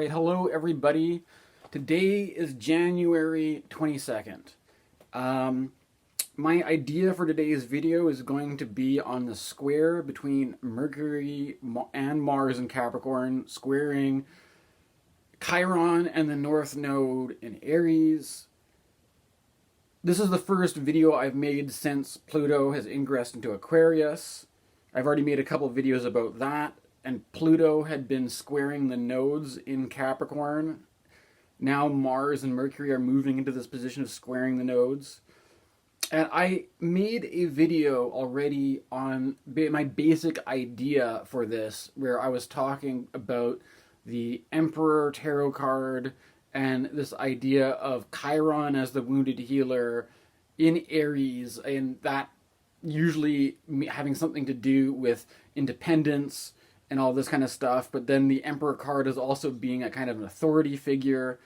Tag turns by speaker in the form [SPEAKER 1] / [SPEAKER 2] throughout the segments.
[SPEAKER 1] Right, hello everybody. Today is January 22nd. My idea for today's video is going to be on the square between Mercury and Mars in Capricorn, squaring Chiron and the North Node in Aries. This is the first video I've made since Pluto has ingressed into Aquarius. I've already made a couple videos about that, and Pluto had been squaring the nodes in Capricorn. Now Mars and Mercury are moving into this position of squaring the nodes. And I made a video already on my basic idea for this, where I was talking about the Emperor tarot card and this idea of Chiron as the wounded healer in Aries, and that usually having something to do with independence and all this kind of stuff. But then the Emperor card is also being a kind of an authority figure.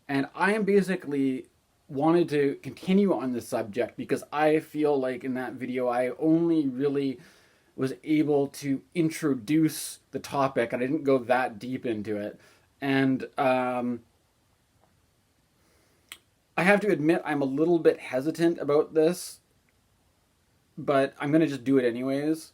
[SPEAKER 1] And I am basically wanted to continue on this subject because I feel like in that video I only really was able to introduce the topic and I didn't go that deep into it. And I have to admit I'm a little bit hesitant about this, but I'm going to just do it anyways.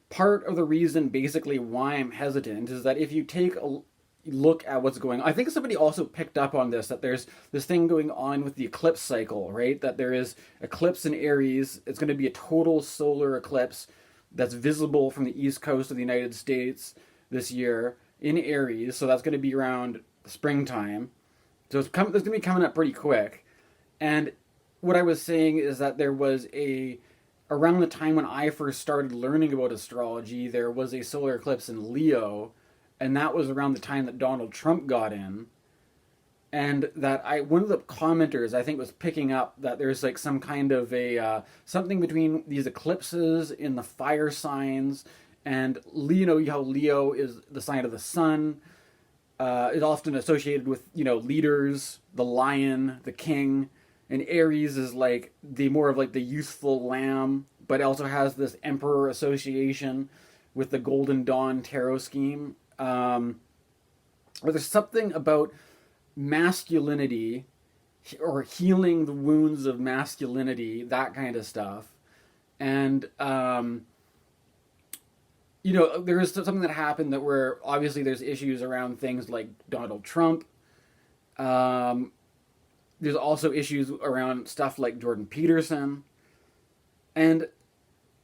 [SPEAKER 1] Part of the reason basically why I'm hesitant is that if you take a look at what's going on, I think somebody also picked up on this, that there's this thing going on with the eclipse cycle, right? That there is eclipse in Aries. It's going to be a total solar eclipse that's visible from the east coast of the United States this year in Aries. So that's going to be around springtime. So it's going to be coming up pretty quick. And what I was saying is that there was around the time when I first started learning about astrology, there was a solar eclipse in Leo, and that was around the time that Donald Trump got in. And that one of the commenters, I think, was picking up that there's like some kind of something between these eclipses in the fire signs, and Leo, how Leo is the sign of the sun, is often associated with, leaders, the lion, the king. And Aries is like more of like the youthful lamb, but also has this emperor association with the Golden Dawn tarot scheme. But there's something about masculinity or healing the wounds of masculinity, that kind of stuff. And there is something that happened that where obviously there's issues around things like Donald Trump. There's also issues around stuff like Jordan Peterson. And,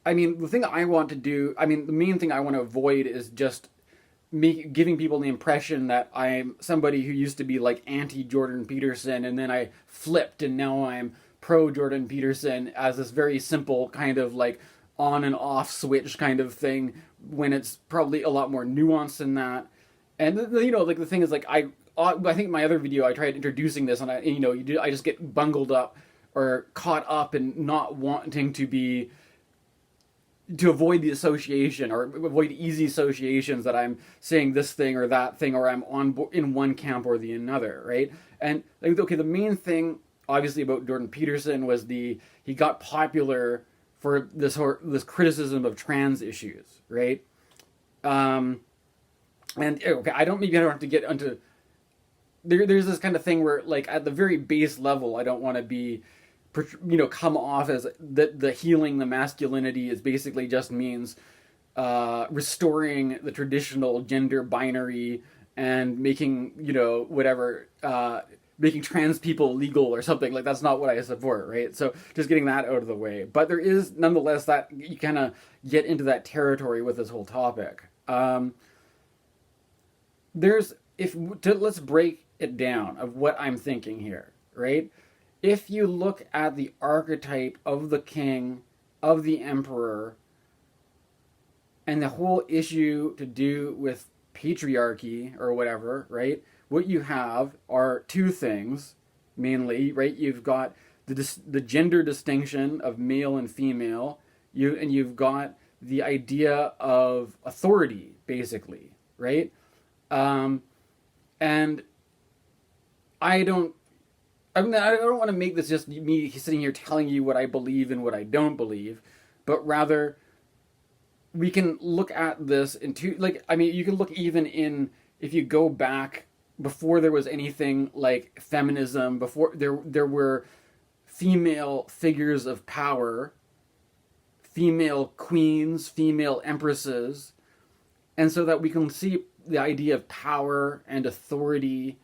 [SPEAKER 1] the thing I want to do, the main thing I want to avoid is just giving people the impression that I'm somebody who used to be like anti-Jordan Peterson, and then I flipped and now I'm pro-Jordan Peterson as this very simple kind of like on and off switch kind of thing, when it's probably a lot more nuanced than that. And, the thing is, like, I think my other video I tried introducing this, and I just get bungled up or caught up in not wanting to avoid the association or avoid easy associations that I'm saying this thing or that thing, or I'm in one camp or the another, right? And the main thing obviously about Jordan Peterson was he got popular for this criticism of trans issues, right? And okay, I don't have to get into. There's this kind of thing where, like, at the very base level, I don't want to be, come off as the healing the masculinity is basically just means restoring the traditional gender binary and making, making trans people legal or something. Like, that's not what I support, right? So just getting that out of the way. But there is, nonetheless, that you kind of get into that territory with this whole topic. Let's break it down of what I'm thinking here, right? If you look at the archetype of the king, of the emperor, and the whole issue to do with patriarchy or whatever, right? What you have are two things, mainly, right? You've got the gender distinction of male and female, you've got the idea of authority, basically, right? And I don't want to make this just me sitting here telling you what I believe and what I don't believe, but rather we can look at this in two, you can look even in, if you go back before there was anything like feminism, before there were female figures of power, female queens, female empresses, and so that we can see the idea of power and authority,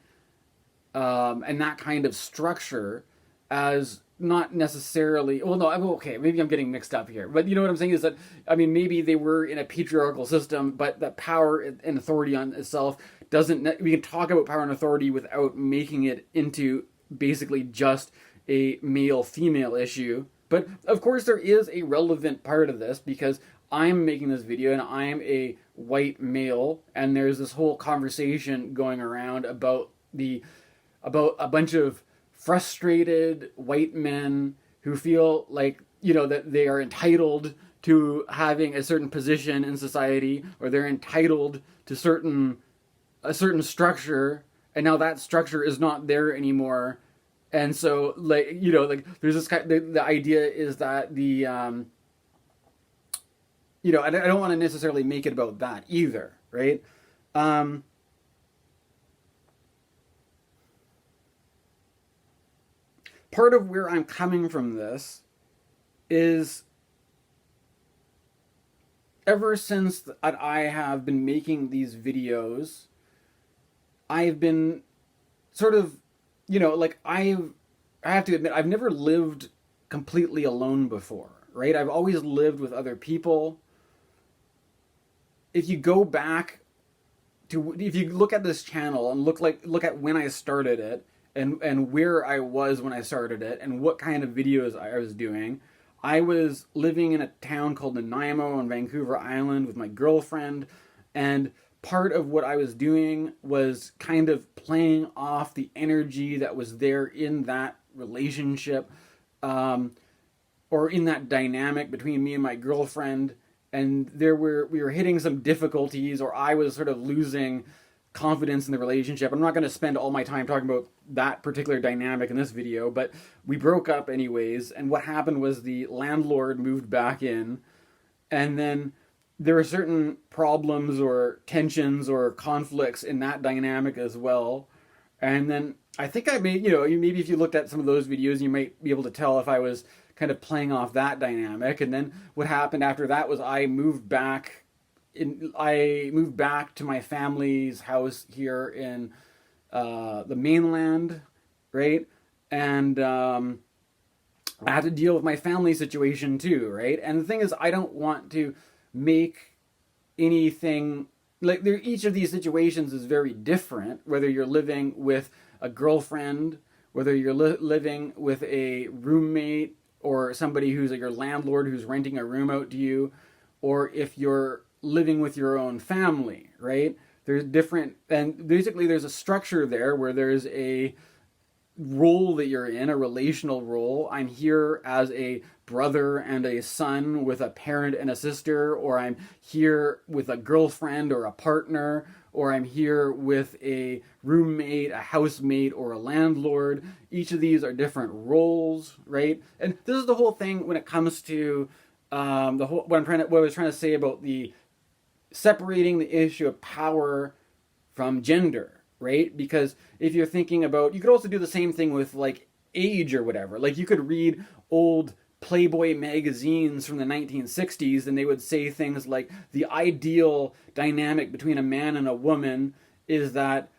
[SPEAKER 1] and that kind of structure as not necessarily, well, no, okay, maybe I'm getting mixed up here, but you know what I'm saying is that, I mean, maybe they were in a patriarchal system, but that power and authority on itself doesn't, we can talk about power and authority without making it into basically just a male-female issue. But of course there is a relevant part of this, because I'm making this video and I'm a white male, and there's this whole conversation going around about a bunch of frustrated white men who feel like, you know, that they are entitled to having a certain position in society, or they're entitled to a certain structure, and now that structure is not there anymore. And so, like, you know, like, there's this kind, the idea is that the you know, I don't want to necessarily make it about that either, right? Part of where I'm coming from this is, ever since I have been making these videos, I've been sort of, you know, like, I have to admit, I've never lived completely alone before, right? I've always lived with other people. If you go back to, if you look at this channel and look at when I started it, and where I was when I started it, and what kind of videos I was doing, I was living in a town called Nanaimo on Vancouver Island with my girlfriend, and part of what I was doing was kind of playing off the energy that was there in that relationship, or in that dynamic between me and my girlfriend. And we were hitting some difficulties, or I was sort of losing confidence in the relationship. I'm not going to spend all my time talking about that particular dynamic in this video, but we broke up anyways. And what happened was the landlord moved back in, and then there were certain problems or tensions or conflicts in that dynamic as well. And then I think I made, you know, maybe if you looked at some of those videos, you might be able to tell if I was kind of playing off that dynamic. And then what happened after that was I moved back to my family's house here in the mainland, right? And I had to deal with my family situation too, right? And the thing is, I don't want to make anything, like, each of these situations is very different, whether you're living with a girlfriend, whether you're living with a roommate, or somebody who's your landlord who's renting a room out to you, or if you're living with your own family, right? There's different, and basically there's a structure there where there's a role that you're in, a relational role. I'm here as a brother and a son with a parent and a sister, or I'm here with a girlfriend or a partner, or I'm here with a roommate, a housemate, or a landlord. Each of these are different roles, right? And this is the whole thing when it comes to what I was trying to say about the separating the issue of power from gender, right? Because if you're thinking about, you could also do the same thing with, like, age or whatever. Like, you could read old Playboy magazines from the 1960s, and they would say things like, the ideal dynamic between a man and a woman is that,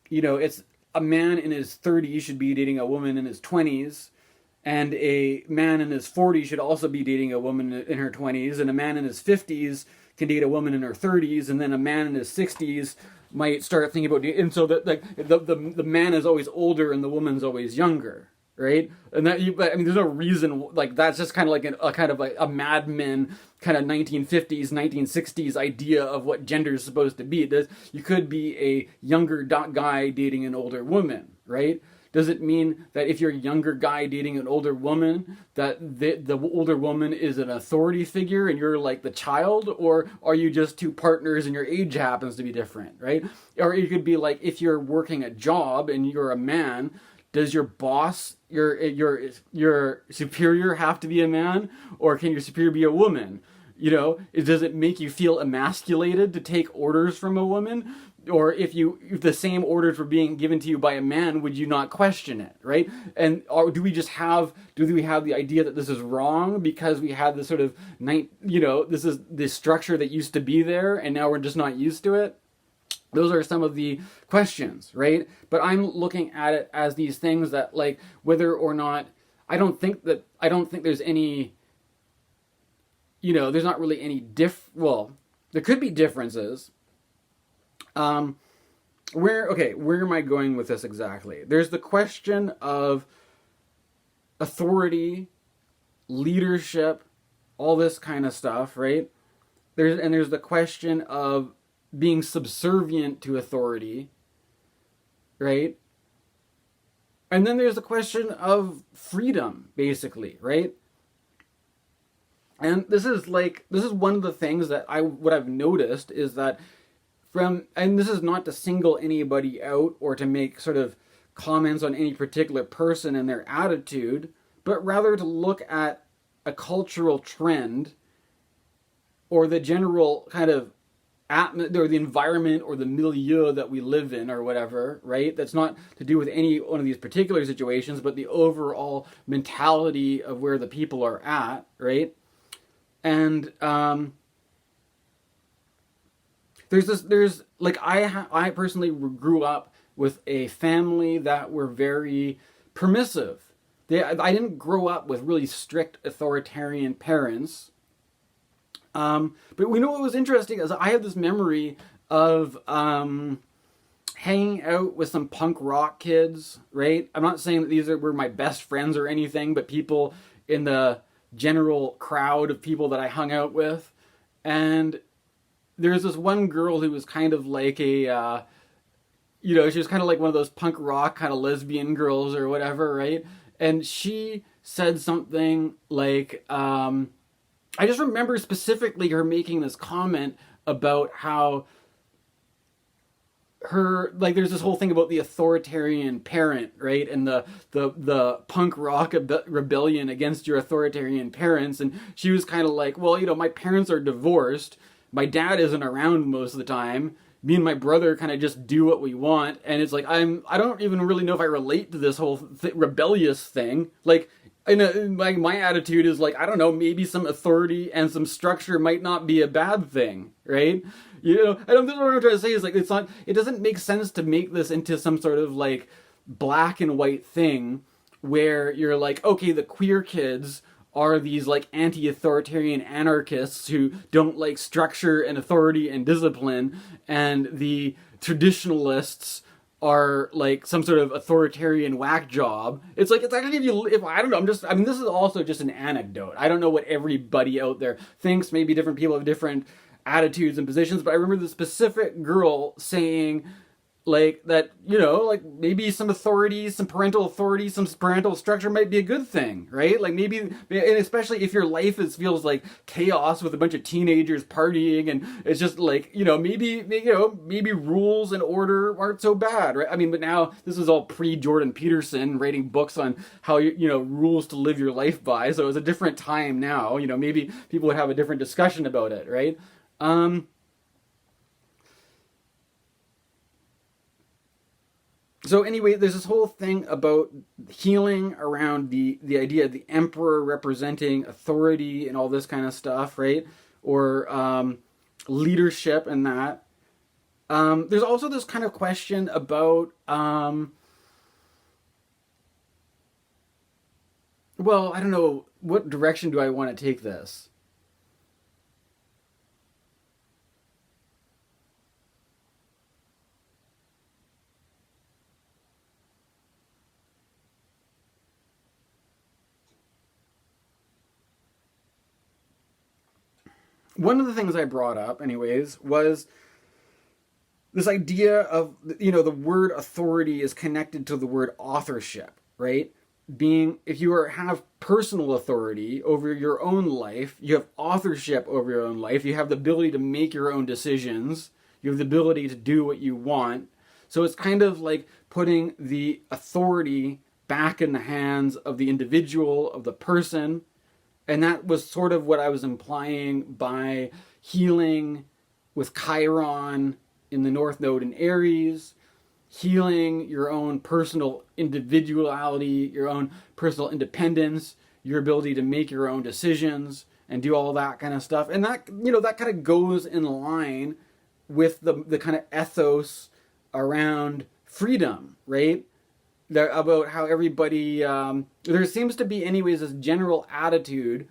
[SPEAKER 1] you know, it's a man in his 30s should be dating a woman in his 20s, and a man in his 40s should also be dating a woman in her 20s, and a man in his 50s can date a woman in her 30s, and then a man in his 60s might start thinking about, and so that, like, the man is always older and the woman's always younger, right? And that, I mean, there's no reason, like, that's just kind of like a kind of like a Mad Men kind of 1950s, 1960s idea of what gender is supposed to be. You could be a younger guy dating an older woman, right? Does it mean that if you're a younger guy dating an older woman, that the older woman is an authority figure and you're like the child? Or are you just two partners and your age happens to be different, right? Or it could be like, if you're working a job and you're a man, does your boss, your superior have to be a man? Or can your superior be a woman? You know, does it make you feel emasculated to take orders from a woman? Or if the same orders were being given to you by a man, would you not question it, right? And or do we have the idea that this is wrong because we had this sort of this is the structure that used to be there, and now we're just not used to it? Those are some of the questions, right? But I'm looking at it as these things that, like, whether or not I don't think there's any, there's not really any well, there could be differences. Where am I going with this exactly? There's the question of authority, leadership, all this kind of stuff, right? There's the question of being subservient to authority, right? And then there's the question of freedom, basically, right? And this is one of the things that what I've noticed is that and this is not to single anybody out or to make sort of comments on any particular person and their attitude, but rather to look at a cultural trend or the general kind of or the environment or the milieu that we live in or whatever, right? That's not to do with any one of these particular situations, but the overall mentality of where the people are at, right? And I personally grew up with a family that were very permissive. I didn't grow up with really strict authoritarian parents. But we know what was interesting is I have this memory of hanging out with some punk rock kids, right? I'm not saying that these were my best friends or anything, but people in the general crowd of people that I hung out with. And there's this one girl who was kind of like she was kind of like one of those punk rock kind of lesbian girls or whatever, right? And she said something like, I just remember specifically her making this comment about how there's this whole thing about the authoritarian parent, right? And the punk rock rebellion against your authoritarian parents. And she was kind of like, well, my parents are divorced. My dad isn't around most of the time. Me and my brother kind of just do what we want. And it's like, I don't even really know if I relate to this whole rebellious thing. Like, my attitude is like, I don't know, maybe some authority and some structure might not be a bad thing, right? What I'm trying to say is like, it doesn't make sense to make this into some sort of like black and white thing where you're like, okay, the queer kids are these like anti-authoritarian anarchists who don't like structure and authority and discipline, and the traditionalists are like some sort of authoritarian whack job. It's like, it's actually, if I don't know, this is also just an anecdote. I don't know what everybody out there thinks. Maybe different people have different attitudes and positions, but I remember the specific girl saying like that, like maybe some authority, some parental authority, some parental structure might be a good thing, right? Like maybe, and especially if your life feels like chaos with a bunch of teenagers partying, and it's just like, maybe rules and order aren't so bad, right? But now this is all pre-Jordan Peterson writing books on how, rules to live your life by. So it's a different time now, maybe people would have a different discussion about it, right? So anyway, there's this whole thing about healing around the idea of the emperor representing authority and all this kind of stuff, right? Or leadership and that. There's also this kind of question about, well, I don't know, what direction do I want to take this? One of the things I brought up, anyways, was this idea of, the word authority is connected to the word authorship, right? Being, if you have personal authority over your own life, you have authorship over your own life, you have the ability to make your own decisions, you have the ability to do what you want. So it's kind of like putting the authority back in the hands of the individual, of the person. And that was sort of what I was implying by healing with Chiron in the North Node in Aries, healing your own personal individuality, your own personal independence, your ability to make your own decisions and do all that kind of stuff. And that, that kind of goes in line with the kind of ethos around freedom, right? About how everybody, there seems to be anyways this general attitude,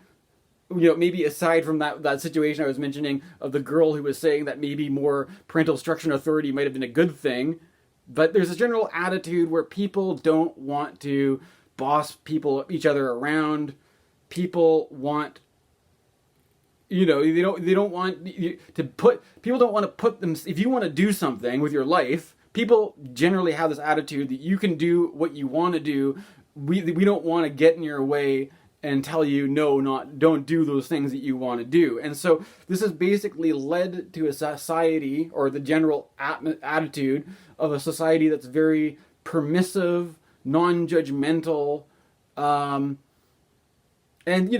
[SPEAKER 1] maybe aside from that situation I was mentioning of the girl who was saying that maybe more parental structure and authority might have been a good thing, but there's a general attitude where people don't want to boss each other around. People want, they don't want to put, people don't want to put them, if you want to do something with your life, people generally have this attitude that you can do what you want to do. We don't want to get in your way and tell you, don't do those things that you want to do. And so this has basically led to a society, or the general attitude of a society that's very permissive, non-judgmental, and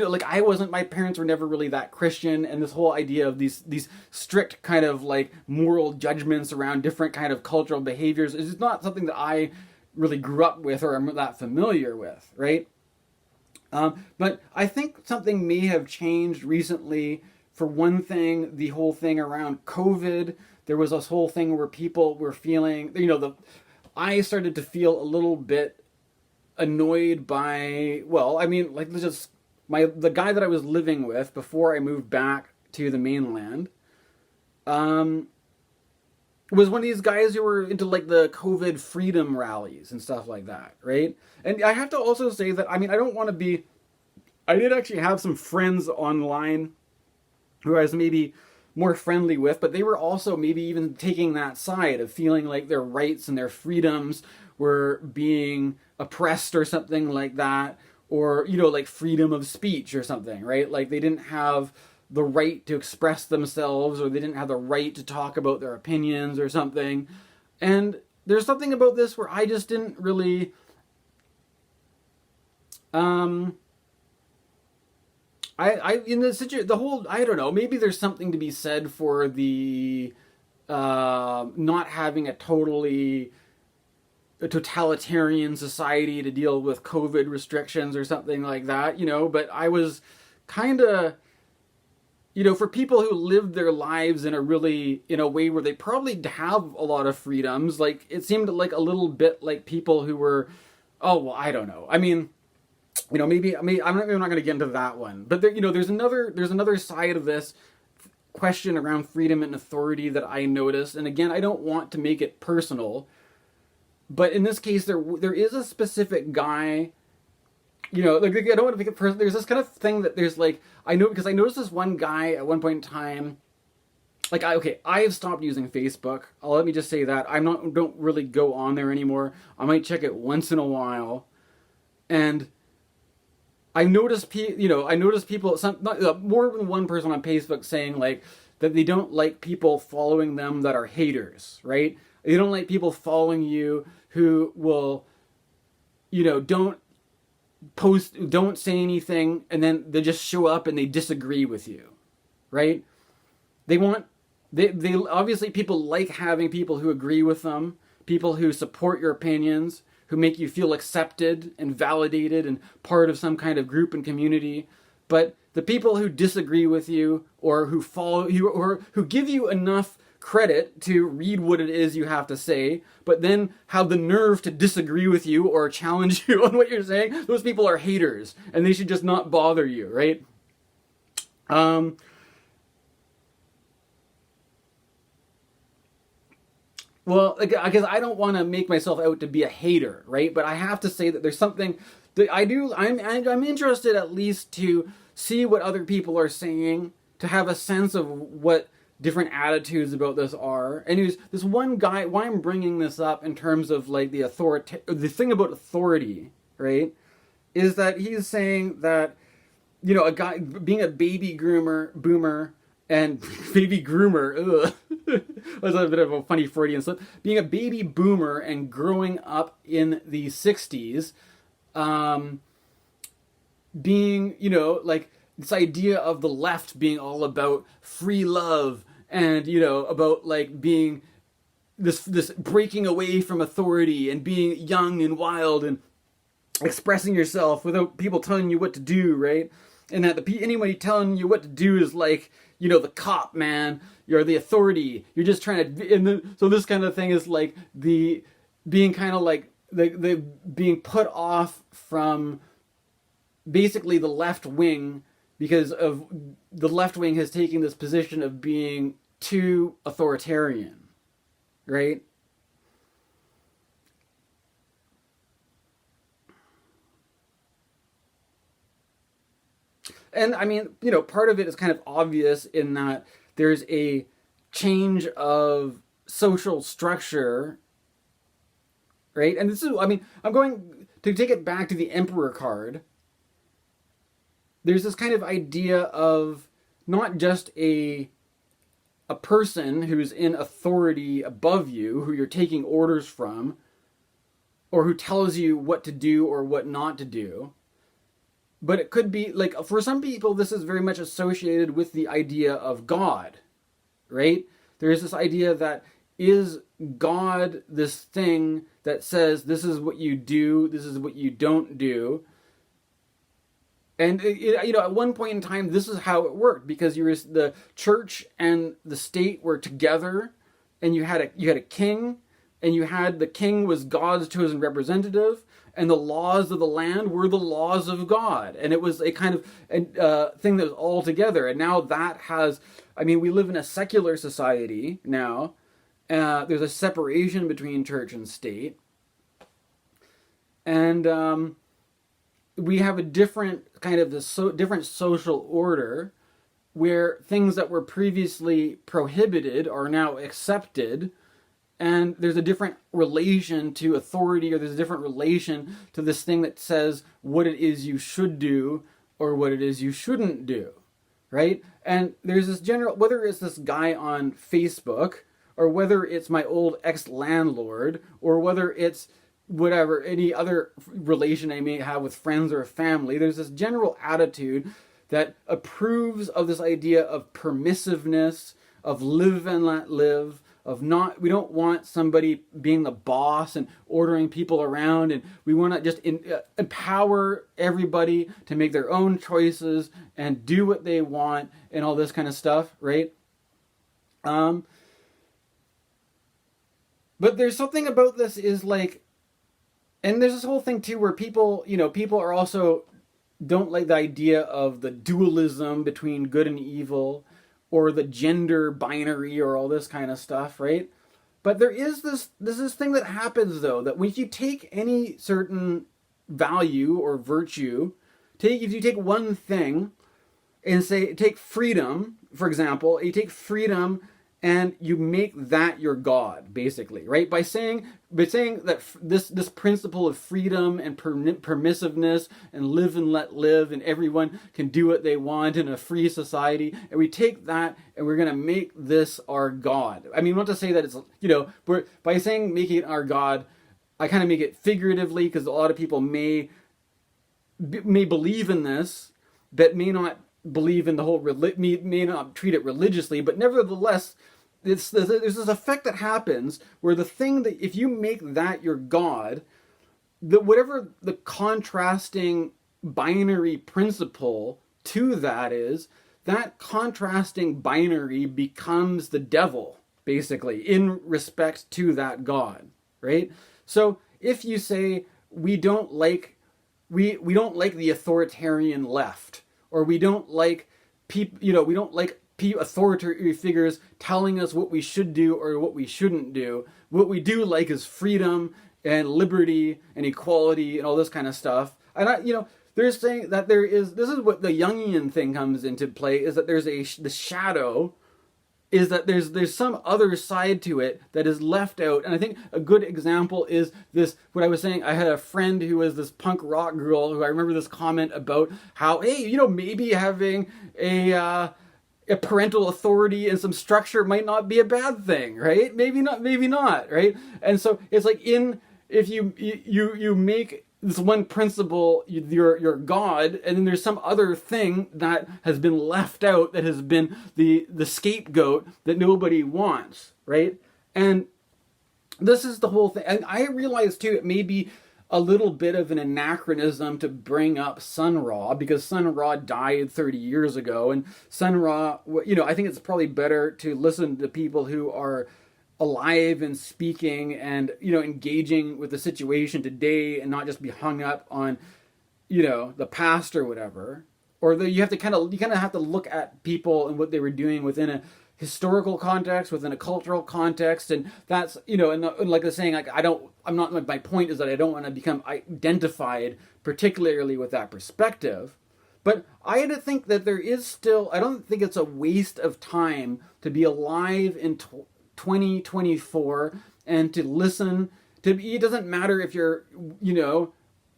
[SPEAKER 1] my parents were never really that Christian, and this whole idea of these strict kind of like moral judgments around different kind of cultural behaviors is not something that I really grew up with or am that familiar with, right? But I think something may have changed recently. For one thing, the whole thing around COVID, there was this whole thing where people were feeling, I started to feel a little bit annoyed by, the guy that I was living with before I moved back to the mainland, was one of these guys who were into like the COVID freedom rallies and stuff like that, right? And I have to also say that, I did actually have some friends online who I was maybe more friendly with, but they were also maybe even taking that side of feeling like their rights and their freedoms were being oppressed or something like that, or, like freedom of speech or something, right? Like they didn't have the right to express themselves, or they didn't have the right to talk about their opinions or something. And there's something about this where I just didn't really, in the situation, I don't know, maybe there's something to be said for the, not having a totalitarian society to deal with COVID restrictions or something like that, but I was kind of, for people who lived their lives in a way where they probably have a lot of freedoms, like it seemed like a little bit like people who were, I don't know. Maybe I'm not going to get into that one, but there's another side of this question around freedom and authority that I noticed. And again, I don't want to make it personal, but in this case, there is a specific guy. I don't want to make it personal. There's this kind of thing that there's like, I noticed this one guy at one point in time. Like, I have stopped using Facebook. Let me just say that don't really go on there anymore. I might check it once in a while, and I noticed people, more than one person on Facebook saying like that they don't like people following them that are haters, right? They don't like people following you who will, don't say anything, and then they just show up and they disagree with you, right? They obviously, people like having people who agree with them, people who support your opinions, who make you feel accepted and validated and part of some kind of group and community. But the people who disagree with you, or who follow you, or who give you enough credit to read what it is you have to say, but then have the nerve to disagree with you or challenge you on what you're saying, those people are haters, and they should just not bother you, right? Well, because I don't want to make myself out to be a hater, right? But I have to say that there's something that I'm interested at least to see what other people are saying, to have a sense of what different attitudes about this are. And this one guy, why I'm bringing this up in terms of like the thing about authority, right, is that he's saying that, a guy being a baby boomer and baby groomer, ugh, was a bit of a funny Freudian slip. Being a baby boomer and growing up in the 60s, being, like this idea of the left being all about free love and, about like being this breaking away from authority and being young and wild and expressing yourself without people telling you what to do, right? And that anybody telling you what to do is like, the cop, man. You're the authority. You're just trying to. So this kind of thing is like the being kind of like the being put off from basically the left wing, because of the left wing has taken this position of being too authoritarian, right? And I mean, part of it is kind of obvious in that there's a change of social structure, right? And this is, I mean, I'm going to take it back to the Emperor card. There's this kind of idea of not just a person who's in authority above you, who you're taking orders from, or who tells you what to do or what not to do. But it could be, like, for some people, this is very much associated with the idea of God, right? There is this idea that is God this thing that says this is what you do, this is what you don't do. And, at one point in time, this is how it worked, because the church and the state were together, and you had a king, and the king was God's chosen representative, and the laws of the land were the laws of God. And it was a kind of thing that was all together. And now we live in a secular society now. There's a separation between church and state. And we have a different kind of different social order where things that were previously prohibited are now accepted. And there's a different relation to authority, or there's a different relation to this thing that says what it is you should do or what it is you shouldn't do, right? And there's this whether it's this guy on Facebook, or whether it's my old ex-landlord, or whether it's whatever, any other relation I may have with friends or family, there's this general attitude that approves of this idea of permissiveness, of live and let live, we don't want somebody being the boss and ordering people around, and we want to just empower everybody to make their own choices and do what they want and all this kind of stuff, right? But there's something about this is like, and there's this whole thing too where people are also don't like the idea of the dualism between good and evil, or the gender binary, or all this kind of stuff, right? But there is this thing that happens, though, that when you take any certain value or virtue, if you take one thing and take freedom, for example, you take freedom and you make that your God, basically, right? By saying that this principle of freedom and permissiveness and live and let live, and everyone can do what they want in a free society, and we take that and we're going to make this our God. I mean, not to say that it's, by saying making it our God, I kind of make it figuratively, because a lot of people may believe in this, but may not believe in the whole, may not treat it religiously, but nevertheless, there's this effect that happens where the thing that, if you make that your God, whatever the contrasting binary principle to that is, that contrasting binary becomes the devil, basically, in respect to that God, right? So if you say we don't like the authoritarian left, or we don't like people, we don't like authoritative figures telling us what we should do or what we shouldn't do. What we do like is freedom and liberty and equality and all this kind of stuff. And they're saying that this is what the Jungian thing comes into play, is that there's the shadow, is that there's some other side to it that is left out. And I think a good example is this, what I was saying, I had a friend who was this punk rock girl who I remember this comment about how, hey, maybe having a parental authority and some structure might not be a bad thing, right? Maybe not, right? And so it's like if you make this one principle your God, and then there's some other thing that has been left out, that has been the scapegoat that nobody wants, right? And this is the whole thing. And I realize too, it may be a little bit of an anachronism to bring up Sun Ra, because Sun Ra died 30 years ago. And Sun Ra, I think it's probably better to listen to people who are alive and speaking and, engaging with the situation today, and not just be hung up on, the past or whatever. Or you kind of have to look at people and what they were doing within a historical context, within a cultural context. And that's, and like I was saying, like, my point is that I don't want to become identified particularly with that perspective. But I think that there is still, I don't think it's a waste of time to be alive in 2024 and to listen to, it doesn't matter if you're,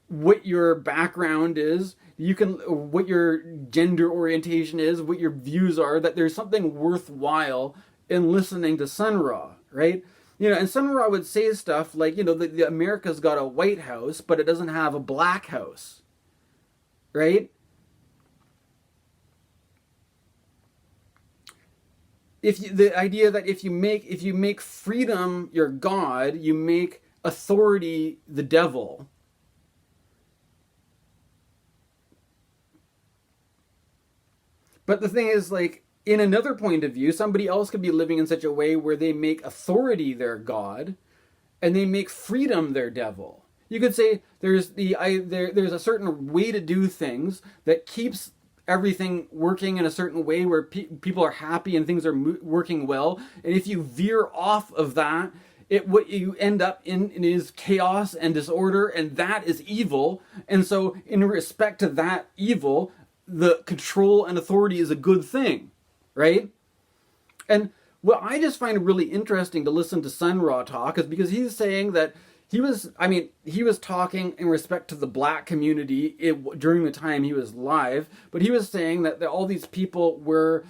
[SPEAKER 1] what your background is, what your gender orientation is, what your views are, that there's something worthwhile in listening to Sun Ra, right? And Sun Ra would say stuff like, the America's got a White House, but it doesn't have a Black House, right? The idea that if you make freedom your God, you make authority the devil. But the thing is, like, in another point of view, somebody else could be living in such a way where they make authority their God, and they make freedom their devil. You could say there's a certain way to do things that keeps everything working in a certain way where people are happy and things are working well. And if you veer off of that, what you end up in is chaos and disorder, and that is evil. And so, in respect to that evil, the control and authority is a good thing, right? And what I just find really interesting to listen to Sun Ra talk is because he's saying that he was talking in respect to the black community during the time he was live, but he was saying that all these people were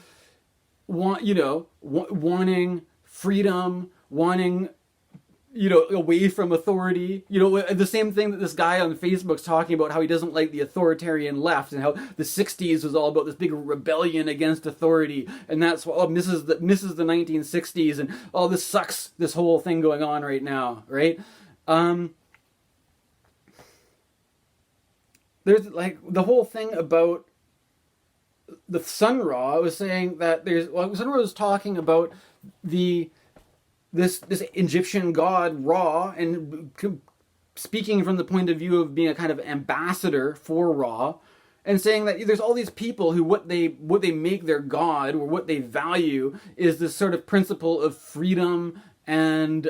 [SPEAKER 1] wanting freedom, wanting away from authority. The same thing that this guy on Facebook's talking about, how he doesn't like the authoritarian left, and how the 60s was all about this big rebellion against authority, and that's what misses the 1960s, and this sucks, this whole thing going on right now, right? There's like the whole thing about the Sun Ra was saying that Sun Ra was talking about this Egyptian god Ra, and speaking from the point of view of being a kind of ambassador for Ra, and saying that there's all these people who what they make their god, or what they value, is this sort of principle of freedom and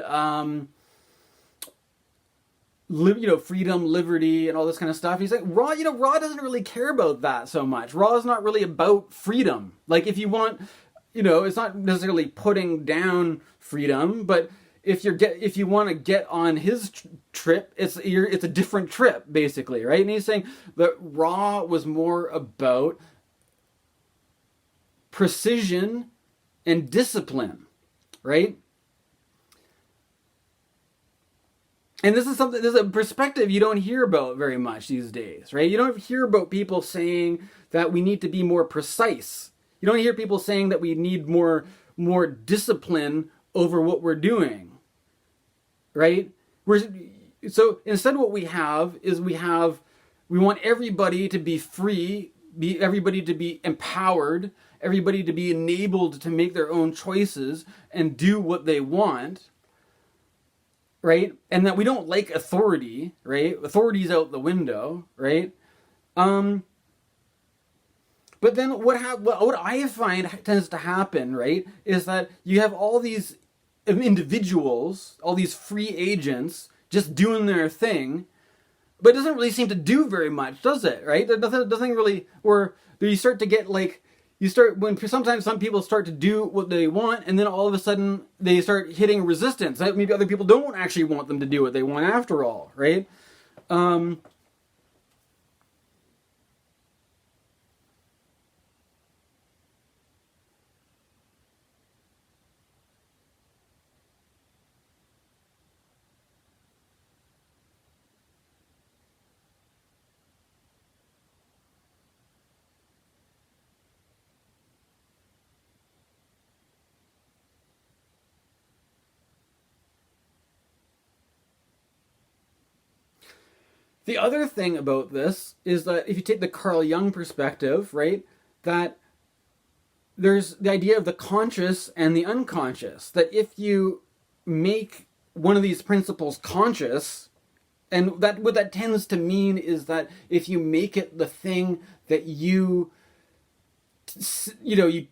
[SPEAKER 1] freedom, liberty, and all this kind of stuff. He's like, Ra doesn't really care about that so much. Ra is not really about freedom. Like, if you want, it's not necessarily putting down freedom, but if you want to get on his trip, it's a different trip, basically, right? And he's saying that Ra was more about precision and discipline, right? And this is a perspective you don't hear about very much these days, right? You don't hear about people saying that we need to be more precise. You don't hear people saying that we need more discipline over what we're doing, right? So instead what we have is we want everybody to be free, everybody to be empowered, everybody to be enabled to make their own choices and do what they want, right? And that we don't like authority, right? Authority's out the window, right? But then what I find tends to happen, right, is that you have all these individuals, all these free agents, just doing their thing, but it doesn't really seem to do very much, does it? Right? Nothing really. Or you start to get when sometimes some people start to do what they want, and then all of a sudden they start hitting resistance. Maybe other people don't actually want them to do what they want after all, right? The other thing about this is that if you take the Carl Jung perspective, right, that there's the idea of the conscious and the unconscious. That if you make one of these principles conscious, and that what that tends to mean is that if you make it the thing that you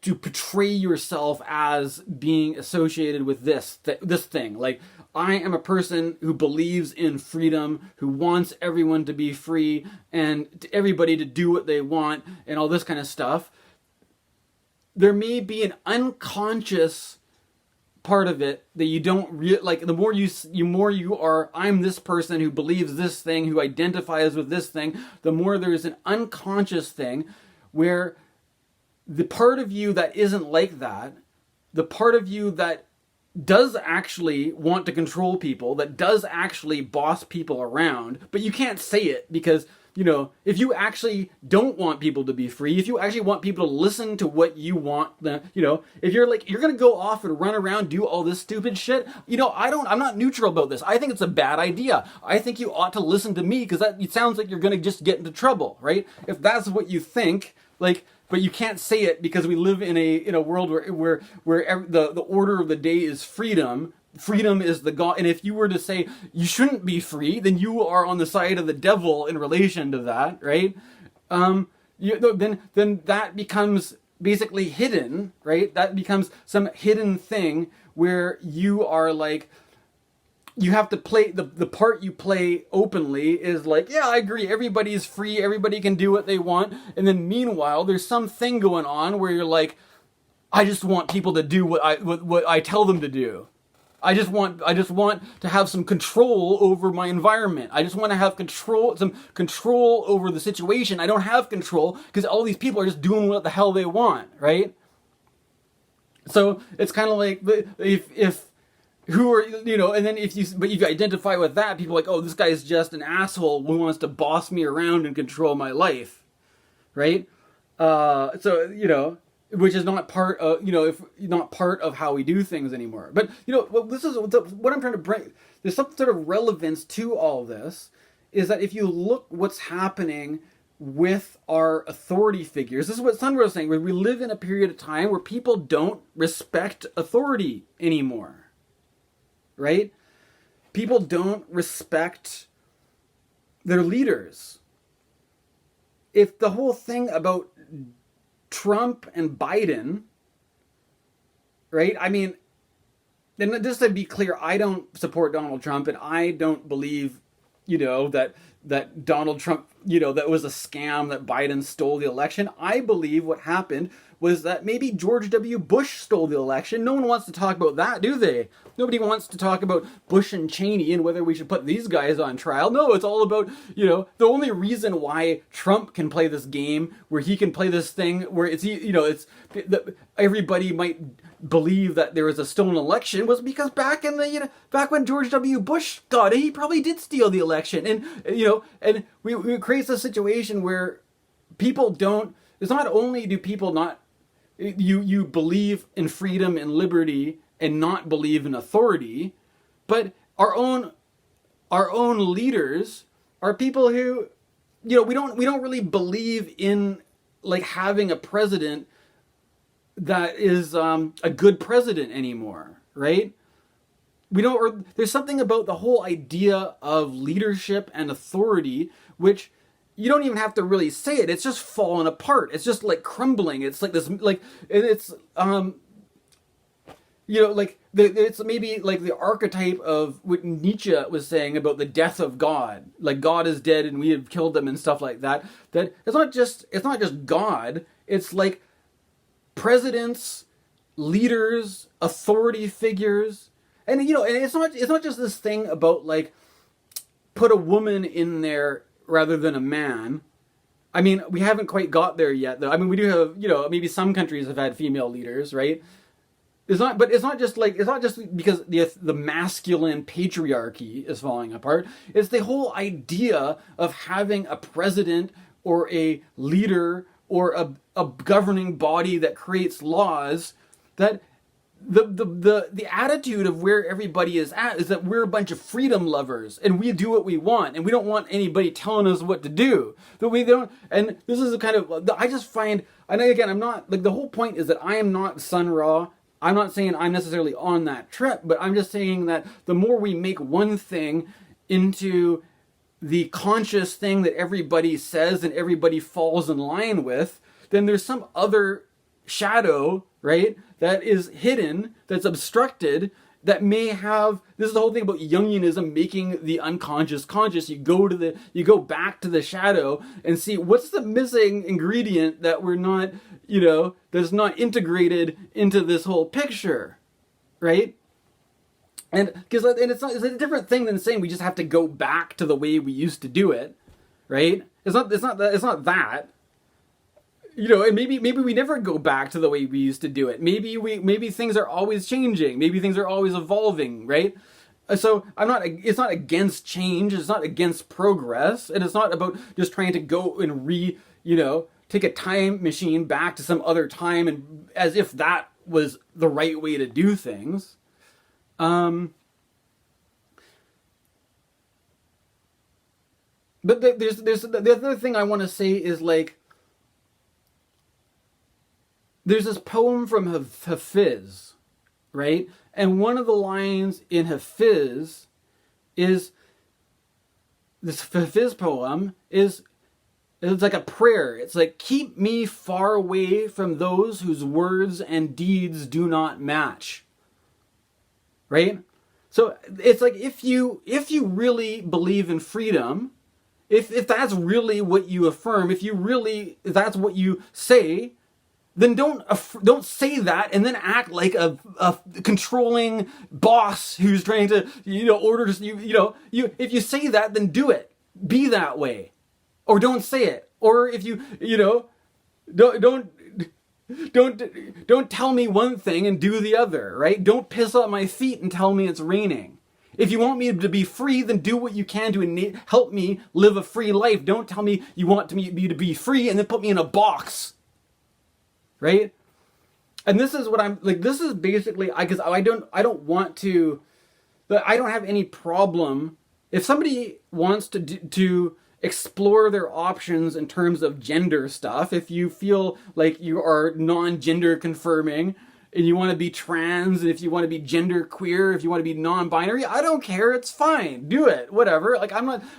[SPEAKER 1] to portray yourself as being associated with this thing, like I am a person who believes in freedom, who wants everyone to be free and everybody to do what they want and all this kind of stuff. There may be an unconscious part of it that you don't like. The more you are, I'm this person who believes this thing, who identifies with this thing, the more there's an unconscious thing where the part of you that isn't like that, the part of you that does actually want to control people, that does actually boss people around, but you can't say it because, if you actually don't want people to be free, if you actually want people to listen to what you want, if you're like, you're going to go off and run around, do all this stupid shit, I'm not neutral about this. I think it's a bad idea. I think you ought to listen to me because it sounds like you're going to just get into trouble, right? If that's what you think, but you can't say it because we live in a world where the order of the day is freedom. Freedom is the God, and if you were to say you shouldn't be free, then you are on the side of the devil in relation to that, right? Then that becomes basically hidden, right? That becomes some hidden thing where you are like, you have to play the part you play openly is like, yeah, I agree, everybody's free, everybody can do what they want, and then meanwhile there's some thing going on where you're like, I just want people to do what I tell them to do. I just want to have some control over my environment. I just want to have some control over the situation. I don't have control because all these people are just doing what the hell they want, right? So it's kind of like if who are, and then if you identify with that, people are like, oh, this guy's just an asshole who wants to boss me around and control my life, right? Which is not part of, if not part of how we do things anymore. But, this is what I'm trying to bring. There's some sort of relevance to all this, is that if you look what's happening with our authority figures, this is what Sandra was saying, where we live in a period of time where people don't respect authority anymore, right? People don't respect their leaders. If the whole thing about Trump and Biden, right? I mean, and just to be clear, I don't support Donald Trump, and I don't believe, that Donald Trump, that was a scam, that Biden stole the election. I believe what happened was that maybe George W. Bush stole the election. No one wants to talk about that, do they? Nobody wants to talk about Bush and Cheney and whether we should put these guys on trial. No, it's all about, the only reason why Trump can play this game, where he can play this thing, where everybody might believe that there was a stolen election, was because back when George W. Bush got it, he probably did steal the election. And, and we create a situation where people don't, it's not only do people not, you believe in freedom and liberty and not believe in authority, but our own leaders are people who, we don't really believe in like having a president that is a good president anymore, right? There's something about the whole idea of leadership and authority, which you don't even have to really say it. It's just falling apart. It's just like crumbling. It's like this, like, and it's, it's maybe like the archetype of what Nietzsche was saying about the death of God. Like God is dead and we have killed him and stuff like that. That it's not just God. It's like presidents, leaders, authority figures. And, and it's not just this thing about like, put a woman in there rather than a man. I mean, we haven't quite got there yet, though. I mean, we do have, maybe some countries have had female leaders, right? It's not just because the masculine patriarchy is falling apart. It's the whole idea of having a president or a leader or a governing body that creates laws that the attitude of where everybody is at is that we're a bunch of freedom lovers and we do what we want and we don't want anybody telling us what to do. That we don't, and this is a kind of, I just find, and again, I'm not, like, the whole point is that I am not Sun Ra. I'm not saying I'm necessarily on that trip, but I'm just saying that the more we make one thing into the conscious thing that everybody says and everybody falls in line with, then there's some other shadow, right, that is hidden, that's obstructed, that may have, this is the whole thing about Jungianism, making the unconscious conscious. You go back to the shadow and see what's the missing ingredient that we're not, that's not integrated into this whole picture, right? And because it's a different thing than saying we just have to go back to the way we used to do it, right? It's not that. And maybe we never go back to the way we used to do it. Maybe things are always changing. Maybe things are always evolving, right? So it's not against change. It's not against progress. And it's not about just trying to go and take a time machine back to some other time and as if that was the right way to do things. But there's the other thing I want to say is, like, there's this poem from Hafiz, right? And one of the lines in Hafiz is, this Hafiz poem it's like a prayer. It's like, keep me far away from those whose words and deeds do not match. Right? So it's like, if you really believe in freedom, if that's really what you affirm, if that's what you say, then don't say that and then act like a controlling boss who's trying to order you. If you say that, then do it. Be that way, or don't say it. Or if don't tell me one thing and do the other, right? Don't piss up my feet and tell me it's raining. If you want me to be free, then do what you can to help me live a free life. Don't tell me you want me to be free and then put me in a box. Right? And this is what I'm like, this is basically, because I don't want to, I don't have any problem if somebody wants to explore their options in terms of gender stuff. If you feel like you are non-gender confirming and you want to be trans, and if you want to be gender queer, if you want to be non-binary, I don't care. It's fine. Do it. Whatever. Like,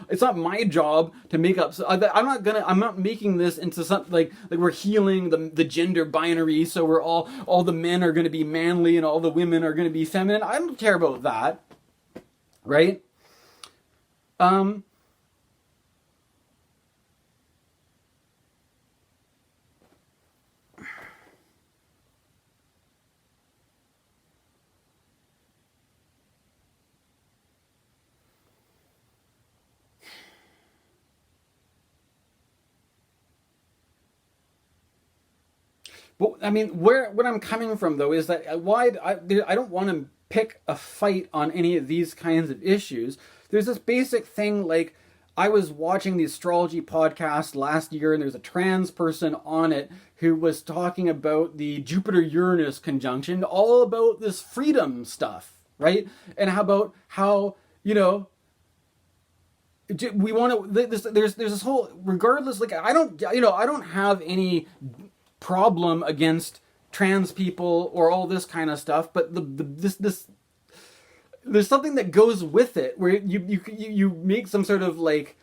[SPEAKER 1] it's not my job to make up. So I'm not making this into something like we're healing the gender binary. So we're all the men are going to be manly and all the women are going to be feminine. I don't care about that. Right? But I mean, what I'm coming from though is that I don't want to pick a fight on any of these kinds of issues. There's this basic thing, like, I was watching the astrology podcast last year, and there's a trans person on it who was talking about the Jupiter-Uranus conjunction, all about this freedom stuff, right? And how we want to. There's this whole, regardless, like, I don't have any problem against trans people or all this kind of stuff, but this there's something that goes with it where you make some sort of, like,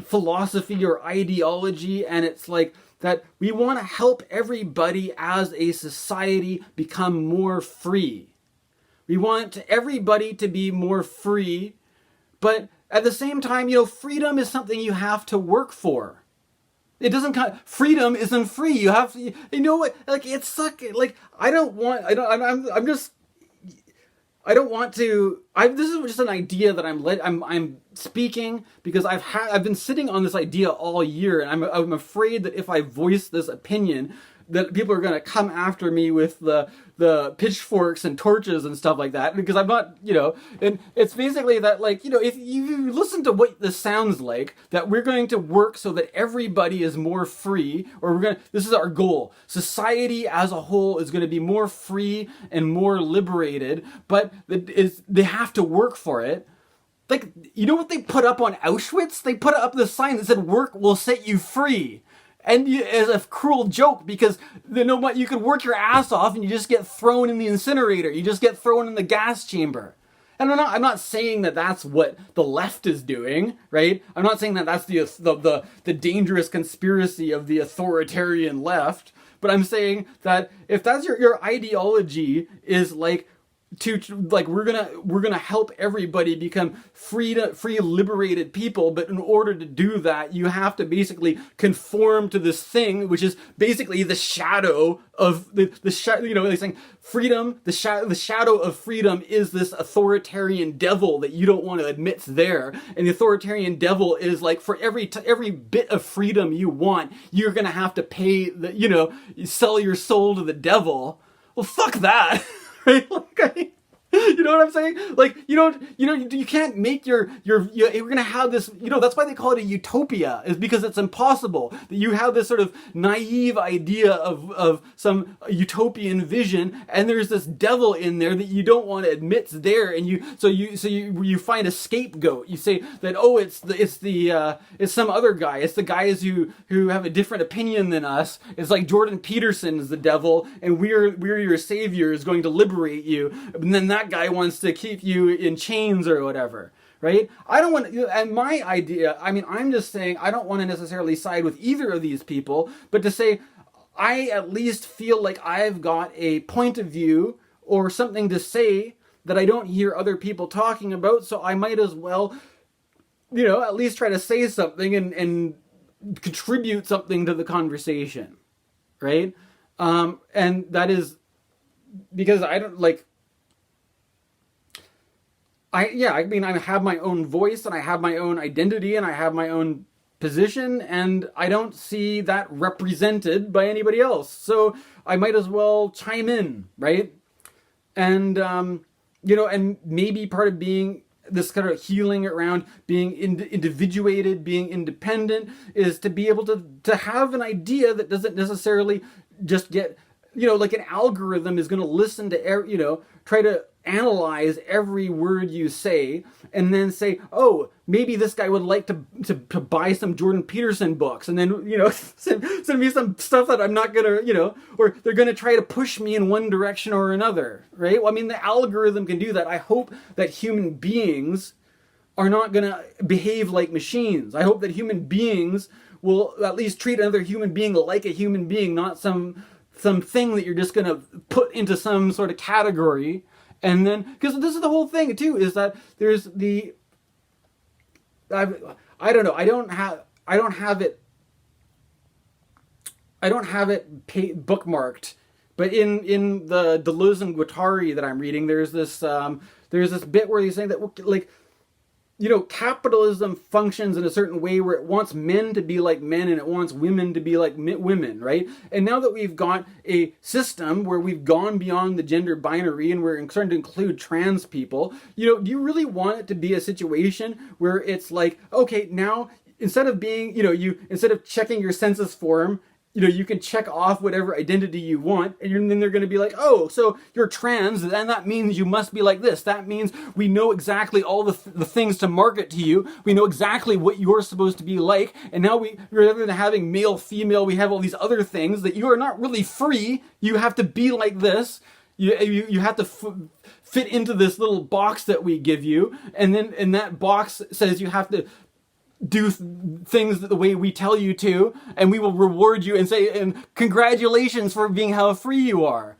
[SPEAKER 1] philosophy or ideology, and it's like that we want to help everybody as a society become more free. We want everybody to be more free, but at the same time, freedom is something you have to work for. It doesn't freedom isn't free. You have to, what, like, it's like, I don't want to, this is just an idea that I'm speaking because I've been sitting on this idea all year, and I'm afraid that if I voice this opinion, that people are going to come after me with the pitchforks and torches and stuff like that, because I'm not, and it's basically that, like, if you listen to what this sounds like, that we're going to work so that everybody is more free, or this is our goal. Society as a whole is going to be more free and more liberated, but they have to work for it. Like, you know what they put up on Auschwitz? They put up the sign that said, "Work will set you free." And as a cruel joke, because you could work your ass off and you just get thrown in the incinerator. You just get thrown in the gas chamber. And I'm not saying that that's what the left is doing, right? I'm not saying that that's the dangerous conspiracy of the authoritarian left. But I'm saying that if that's your ideology is like, we're gonna help everybody become free liberated people, but in order to do that, you have to basically conform to this thing, which is basically the shadow of the shadow. They're saying freedom. The shadow of freedom is this authoritarian devil that you don't want to admit's there, and the authoritarian devil is like, for every bit of freedom you want, you're gonna have to pay sell your soul to the devil. Well, fuck that. Right? Like, you know what I'm saying? Like, you can't make you're gonna have this, that's why they call it a utopia, is because it's impossible. That you have this sort of naive idea of some utopian vision, and there's this devil in there that you don't want to admit's there, and you find a scapegoat. You say that, oh, it's some other guy. It's the guys who have a different opinion than us. It's like Jordan Peterson is the devil, and we're your savior, is going to liberate you. And then that guy wants to keep you in chains or whatever, right? I don't want to, and my idea, I'm just saying, I don't want to necessarily side with either of these people, but to say, I at least feel like I've got a point of view or something to say that I don't hear other people talking about, so I might as well, at least try to say something and contribute something to the conversation, right? And that is because I don't like, I have my own voice, and I have my own identity, and I have my own position, and I don't see that represented by anybody else. So I might as well chime in, right? And, and maybe part of being this kind of healing around being individuated, being independent, is to be able to have an idea that doesn't necessarily just get, like an algorithm is going to listen to, try to analyze every word you say, and then say, oh, maybe this guy would like to buy some Jordan Peterson books, and then, send me some stuff that I'm not gonna, or they're gonna try to push me in one direction or another, right? Well, the algorithm can do that. I hope that human beings are not gonna behave like machines. I hope that human beings will at least treat another human being like a human being, not some thing that you're just gonna put into some sort of category. And then, because this is the whole thing too, is that there's the, I don't know, I don't have it bookmarked, but in the Deleuze and Guattari that I'm reading, there's this bit where he's saying that, like, capitalism functions in a certain way where it wants men to be like men and it wants women to be like women, right? And now that we've got a system where we've gone beyond the gender binary and we're starting to include trans people, do you really want it to be a situation where it's like, okay, now instead of being, instead of checking your census form, you can check off whatever identity you want, and then they're going to be like, oh, so you're trans, and that means you must be like this. That means we know exactly all the things to market to you. We know exactly what you're supposed to be like, and now rather than having male, female, we have all these other things that you are not really free. You have to be like this. You have to fit into this little box that we give you, and then in that box says you have to do things the way we tell you to, and we will reward you and say, and congratulations for being how free you are.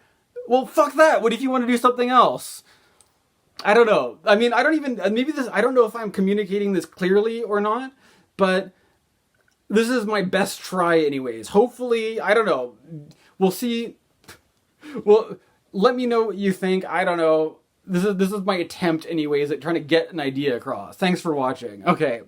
[SPEAKER 1] Well, fuck that. What if you want to do something else? I don't know. I don't know if I'm communicating this clearly or not, but this is my best try anyways. Hopefully, I don't know. We'll see. Well, let me know what you think. I don't know. This is my attempt anyways at trying to get an idea across. Thanks for watching. Okay.